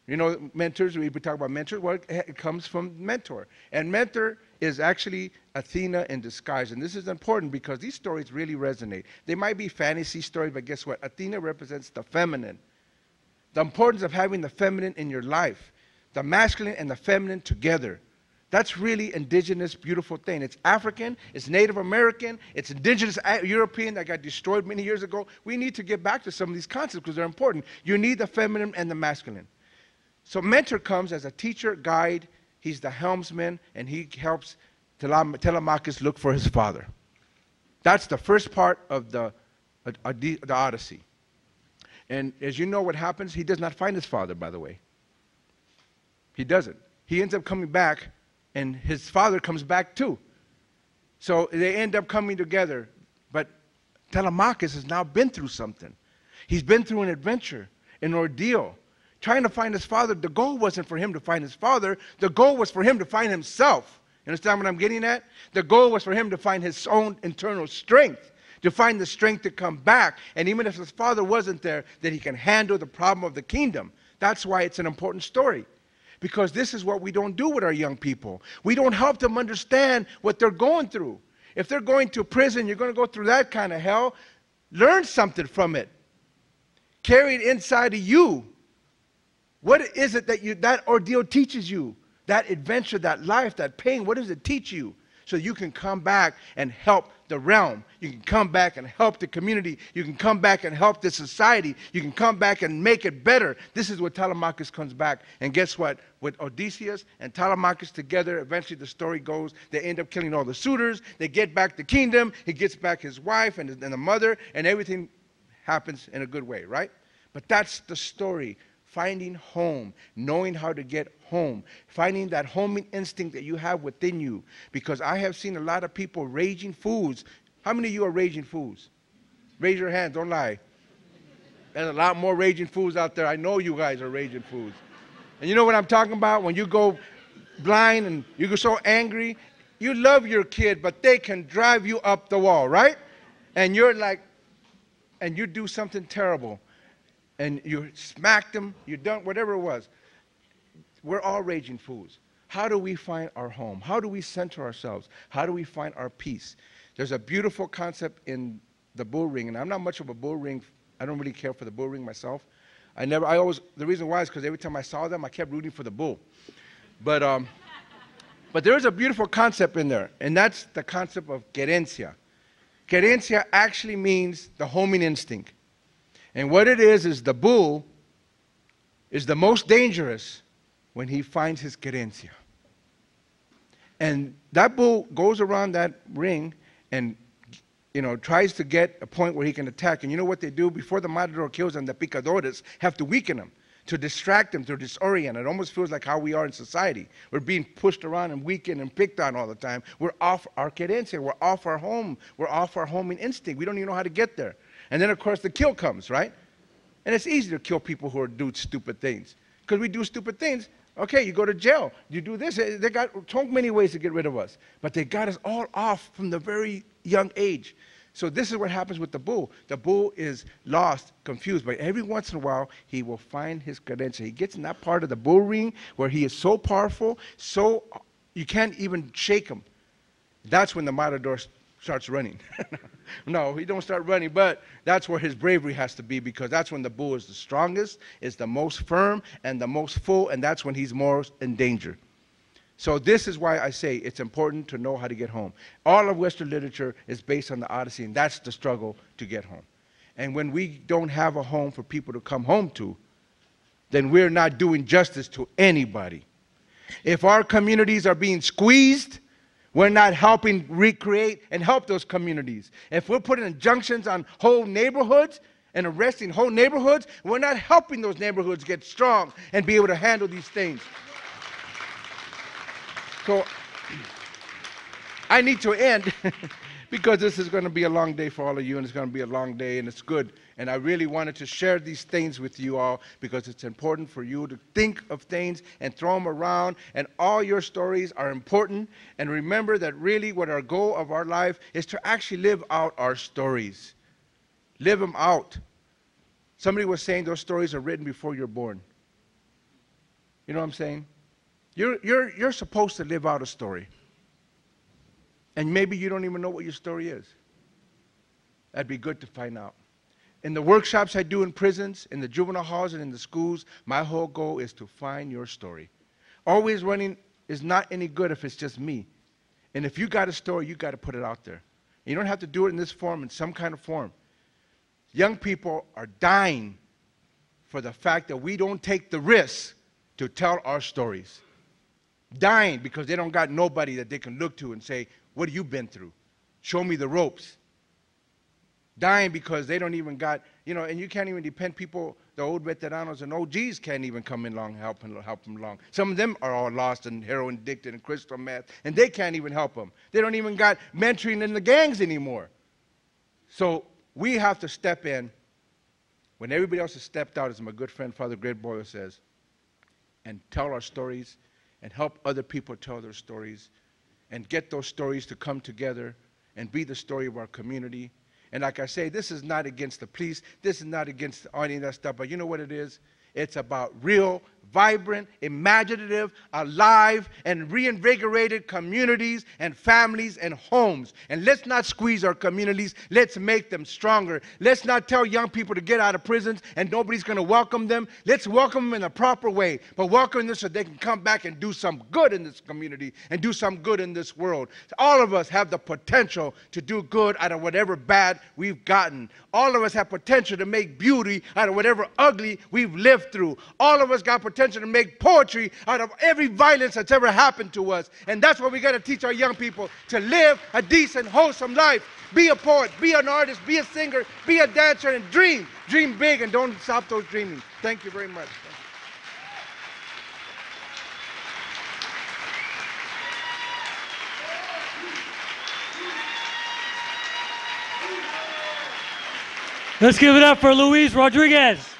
You know, mentors, we talk about mentors, well, it comes from mentor. And mentor is actually Athena in disguise. And this is important because these stories really resonate. They might be fantasy stories, but guess what? Athena represents the feminine. The importance of having the feminine in your life. The masculine and the feminine together. That's really indigenous, beautiful thing. It's African, it's Native American, it's indigenous European that got destroyed many years ago. We need to get back to some of these concepts because they're important. You need the feminine and the masculine. So mentor comes as a teacher, guide. He's the helmsman, and he helps Telemachus look for his father. That's the first part of the Odyssey. And as you know what happens, he does not find his father, by the way. He doesn't. He ends up coming back, and his father comes back too. So they end up coming together. But Telemachus has now been through something. He's been through an adventure, an ordeal. Trying to find his father, the goal wasn't for him to find his father. The goal was for him to find himself. You understand what I'm getting at? The goal was for him to find his own internal strength, to find the strength to come back. And even if his father wasn't there, that he can handle the problem of the kingdom. That's why it's an important story. Because this is what we don't do with our young people. We don't help them understand what they're going through. If they're going to prison, you're going to go through that kind of hell. Learn something from it. Carry it inside of you. What is it that that ordeal teaches you? That adventure, that life, that pain, what does it teach you? So you can come back and help the realm. You can come back and help the community. You can come back and help the society. You can come back and make it better. This is what Telemachus comes back. And guess what? With Odysseus and Telemachus together, eventually the story goes, they end up killing all the suitors. They get back the kingdom. He gets back his wife and the mother, and everything happens in a good way, right? But that's the story. Finding home, knowing how to get home, finding that homing instinct that you have within you. Because I have seen a lot of people raging fools. How many of you are raging fools? Raise your hands, don't lie. There's a lot more raging fools out there. I know you guys are raging fools. And you know what I'm talking about? When you go blind and you go so angry, you love your kid, but they can drive you up the wall, right? And you're like, and you do something terrible. And you smacked them, you done whatever it was. We're all raging fools. How do we find our home? How do we center ourselves? How do we find our peace? There's a beautiful concept in the bull ring, and I'm not much of a bull ring. I don't really care for the bull ring myself. The reason why is because every time I saw them, I kept rooting for the bull. But there's a beautiful concept in there, and that's the concept of querencia. Querencia actually means the homing instinct. And what it is the bull is the most dangerous when he finds his querencia. And that bull goes around that ring and, tries to get a point where he can attack. And you know what they do? Before the matador kills them, the picadores have to weaken them, to distract them, to disorient. It almost feels like how we are in society. We're being pushed around and weakened and picked on all the time. We're off our querencia. We're off our home. We're off our homing instinct. We don't even know how to get there. And then, of course, the kill comes, right? And it's easy to kill people who do stupid things. Because we do stupid things, okay, you go to jail. You do this. They got so many ways to get rid of us. But they got us all off from the very young age. So this is what happens with the bull. The bull is lost, confused. But every once in a while, he will find his querencia. He gets in that part of the bull ring where he is so powerful, so you can't even shake him. That's when the matador starts running. No, he don't start running, but that's where his bravery has to be, because that's when the bull is the strongest, is the most firm, and the most full, and that's when he's more in danger. So this is why I say it's important to know how to get home. All of Western literature is based on the Odyssey, and that's the struggle to get home. And when we don't have a home for people to come home to, then we're not doing justice to anybody. If our communities are being squeezed, we're not helping recreate and help those communities. If we're putting injunctions on whole neighborhoods and arresting whole neighborhoods, we're not helping those neighborhoods get strong and be able to handle these things. So I need to end because this is going to be a long day for all of you, and it's going to be a long day, and it's good. And I really wanted to share these things with you all because it's important for you to think of things and throw them around. And all your stories are important. And remember that really what our goal of our life is to actually live out our stories. Live them out. Somebody was saying those stories are written before you're born. You know what I'm saying? You're supposed to live out a story. And maybe you don't even know what your story is. That'd be good to find out. In the workshops I do in prisons, in the juvenile halls, and in the schools, my whole goal is to find your story. Always running is not any good if it's just me. And if you got a story, you got to put it out there. You don't have to do it in this form, in some kind of form. Young people are dying for the fact that we don't take the risk to tell our stories. Dying because they don't got nobody that they can look to and say, what have you been through? Show me the ropes. Dying because they don't even got, you know, and you can't even depend people, the old veteranos and OGs can't even come in along, help them along. Some of them are all lost and heroin addicted and crystal meth, and they can't even help them. They don't even got mentoring in the gangs anymore. So we have to step in when everybody else has stepped out, as my good friend Father Greg Boyle says, and tell our stories and help other people tell their stories and get those stories to come together and be the story of our community. And like I say, this is not against the police. This is not against any of that stuff. But you know what it is? It's about real, vibrant, imaginative, alive, and reinvigorated communities and families and homes. And let's not squeeze our communities. Let's make them stronger. Let's not tell young people to get out of prisons and nobody's going to welcome them. Let's welcome them in a proper way, but welcome them so they can come back and do some good in this community and do some good in this world. All of us have the potential to do good out of whatever bad we've gotten. All of us have potential to make beauty out of whatever ugly we've lived through. All of us got potential to make poetry out of every violence that's ever happened to us. And that's what we got to teach our young people, to live a decent, wholesome life. Be a poet, be an artist, be a singer, be a dancer, and dream. Dream big and don't stop those dreaming. Thank you very much. Let's give it up for Luis Rodriguez.